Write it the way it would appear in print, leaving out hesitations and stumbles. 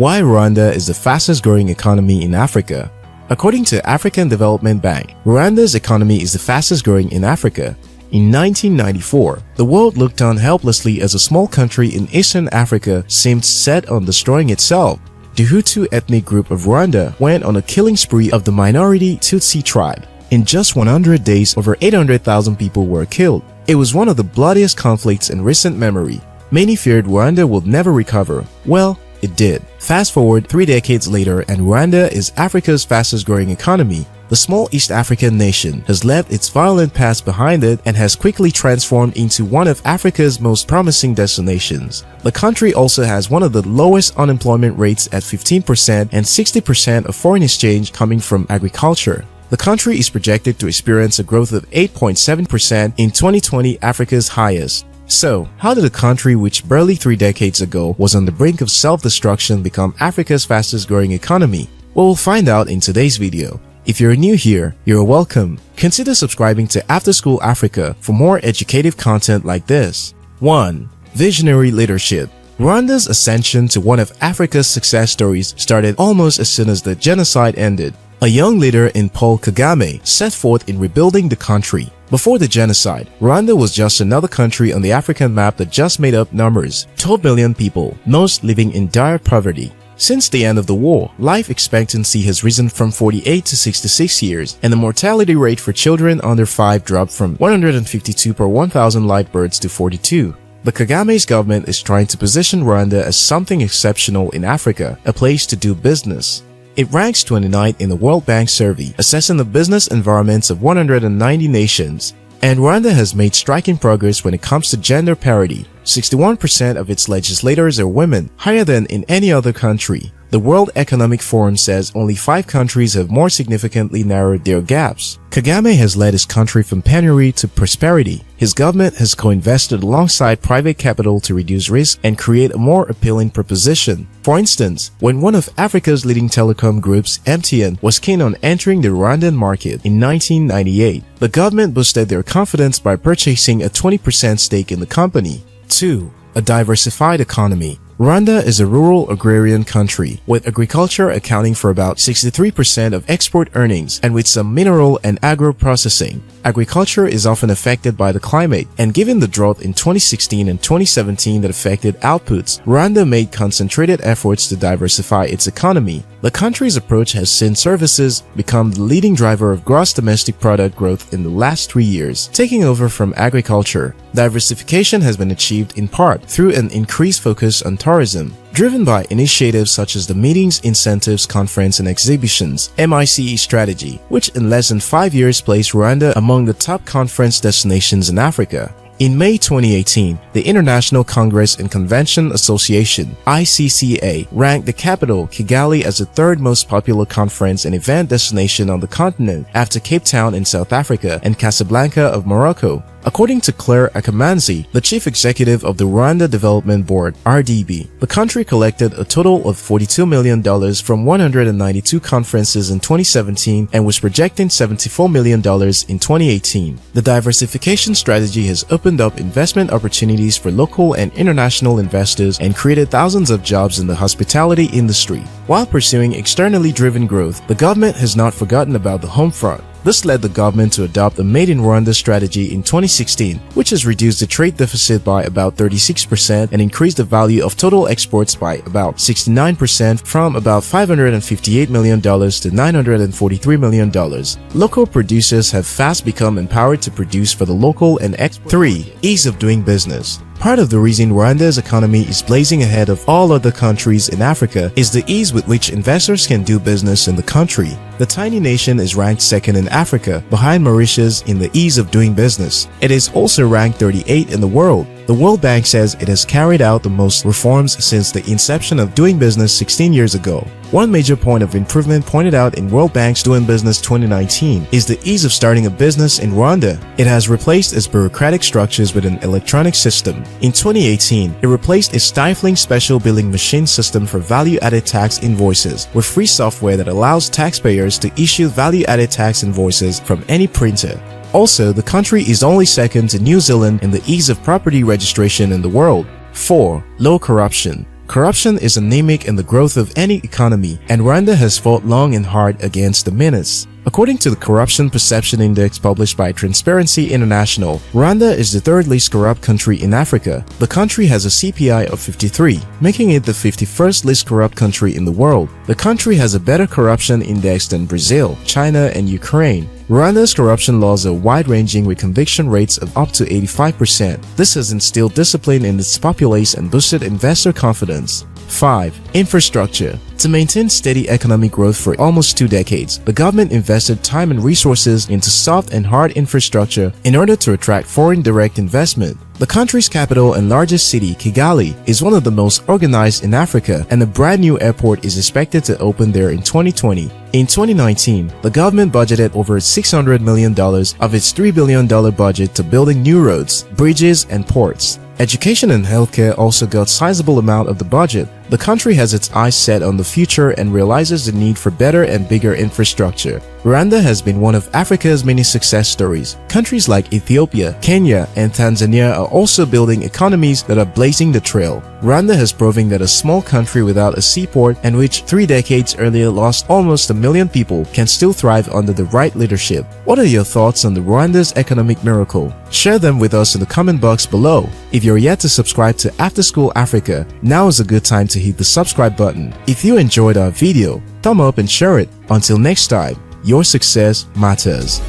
Why Rwanda is the fastest growing economy in Africa. According to African Development Bank, Rwanda's economy is the fastest growing in Africa. In 1994, the world looked on helplessly as a small country in Eastern Africa seemed set on destroying itself. The Hutu ethnic group of Rwanda went on a killing spree of the minority Tutsi tribe. In just 100 days, over 800,000 people were killed. It was one of the bloodiest conflicts in recent memory. Many feared Rwanda would never recover. Well, it did. Fast forward 3 decades later and Rwanda is Africa's fastest growing economy. The small East African nation has left its violent past behind it and has quickly transformed into one of Africa's most promising destinations. The country also has one of the lowest unemployment rates at 15% and 60% of foreign exchange coming from agriculture. The country is projected to experience a growth of 8.7% in 2020, Africa's highest. So, how did a country which barely 3 decades ago was on the brink of self-destruction become Africa's fastest growing economy? Well, we'll find out in today's video. If you're new here, you're welcome. Consider subscribing to After School Africa for more educative content like this. 1. Visionary leadership. Rwanda's ascension to one of Africa's success stories started almost as soon as the genocide ended. A young leader in Paul Kagame set forth in rebuilding the country. Before the genocide, Rwanda was just another country on the African map that just made up numbers, 12 million people, most living in dire poverty. Since the end of the war, life expectancy has risen from 48 to 66 years, and the mortality rate for children under 5 dropped from 152 per 1,000 live births to 42. The Kagame's government is trying to position Rwanda as something exceptional in Africa, a place to do business. It ranks 29th in the World Bank survey, assessing the business environments of 190 nations. And Rwanda has made striking progress when it comes to gender parity. 61% of its legislators are women, higher than in any other country. The World Economic Forum says only 5 countries have more significantly narrowed their gaps. Kagame has led his country from penury to prosperity. His government has co-invested alongside private capital to reduce risk and create a more appealing proposition. For instance, when one of Africa's leading telecom groups, MTN, was keen on entering the Rwandan market in 1998, the government boosted their confidence by purchasing a 20% stake in the company. 2. A diversified economy. Rwanda is a rural agrarian country, with agriculture accounting for about 63% of export earnings and with some mineral and agro-processing. Agriculture is often affected by the climate, and given the drought in 2016 and 2017 that affected outputs, Rwanda made concentrated efforts to diversify its economy. The country's approach has seen services become the leading driver of gross domestic product growth in the last 3 years, taking over from agriculture. Diversification has been achieved in part through an increased focus on tourism, driven by initiatives such as the Meetings, Incentives, Conference and Exhibitions (MICE) strategy, which in less than 5 years placed Rwanda among the top conference destinations in Africa. In May 2018, the International Congress and Convention Association (ICCA) ranked the capital, Kigali, as the 3rd most popular conference and event destination on the continent after Cape Town in South Africa and Casablanca of Morocco. According to Claire Akamanzi, the chief executive of the Rwanda Development Board (RDB), the country collected a total of $42 million from 192 conferences in 2017 and was projecting $74 million in 2018. The diversification strategy has opened up investment opportunities for local and international investors and created thousands of jobs in the hospitality industry. While pursuing externally driven growth, the government has not forgotten about the home front. This led the government to adopt a Made in Rwanda strategy in 2016, which has reduced the trade deficit by about 36% and increased the value of total exports by about 69% from about $558 million to $943 million. Local producers have fast become empowered to produce for the local and export. 3. Ease of doing business. Part of the reason Rwanda's economy is blazing ahead of all other countries in Africa is the ease with which investors can do business in the country. The tiny nation is ranked 2nd in Africa, behind Mauritius in the ease of doing business. It is also ranked 38 in the world. The World Bank says it has carried out the most reforms since the inception of doing business 16 years ago. One major point of improvement pointed out in World Bank's Doing Business 2019 is the ease of starting a business in Rwanda. It has replaced its bureaucratic structures with an electronic system. In 2018, it replaced its stifling special billing machine system for value-added tax invoices with free software that allows taxpayers to issue value-added tax invoices from any printer. Also, the country is only 2nd to New Zealand in the ease of property registration in the world. 4. Low corruption. Corruption is anemic in the growth of any economy, and Rwanda has fought long and hard against the menace. According to the Corruption Perception Index published by Transparency International, Rwanda is the third least corrupt country in Africa. The country has a CPI of 53, making it the 51st least corrupt country in the world. The country has a better corruption index than Brazil, China, and Ukraine. Rwanda's corruption laws are wide-ranging with conviction rates of up to 85%. This has instilled discipline in its populace and boosted investor confidence. 5. Infrastructure. To maintain steady economic growth for almost 2 decades, the government invested time and resources into soft and hard infrastructure in order to attract foreign direct investment. The country's capital and largest city, Kigali, is one of the most organized in Africa, and a brand new airport is expected to open there in 2020. In 2019, the government budgeted over $600 million of its $3 billion budget to building new roads, bridges, and ports. Education and healthcare also got a sizable amount of the budget. The country has its eyes set on the future and realizes the need for better and bigger infrastructure. Rwanda has been one of Africa's many success stories. Countries like Ethiopia, Kenya, and Tanzania are also building economies that are blazing the trail. Rwanda has proven that a small country without a seaport, and which 3 decades earlier lost almost 1 million people, can still thrive under the right leadership. What are your thoughts on the Rwanda's economic miracle? Share them with us in the comment box below. If you're yet to subscribe to After School Africa, now is a good time to hit the subscribe button. If you enjoyed our video, thumb up and share it. Until next time, your success matters.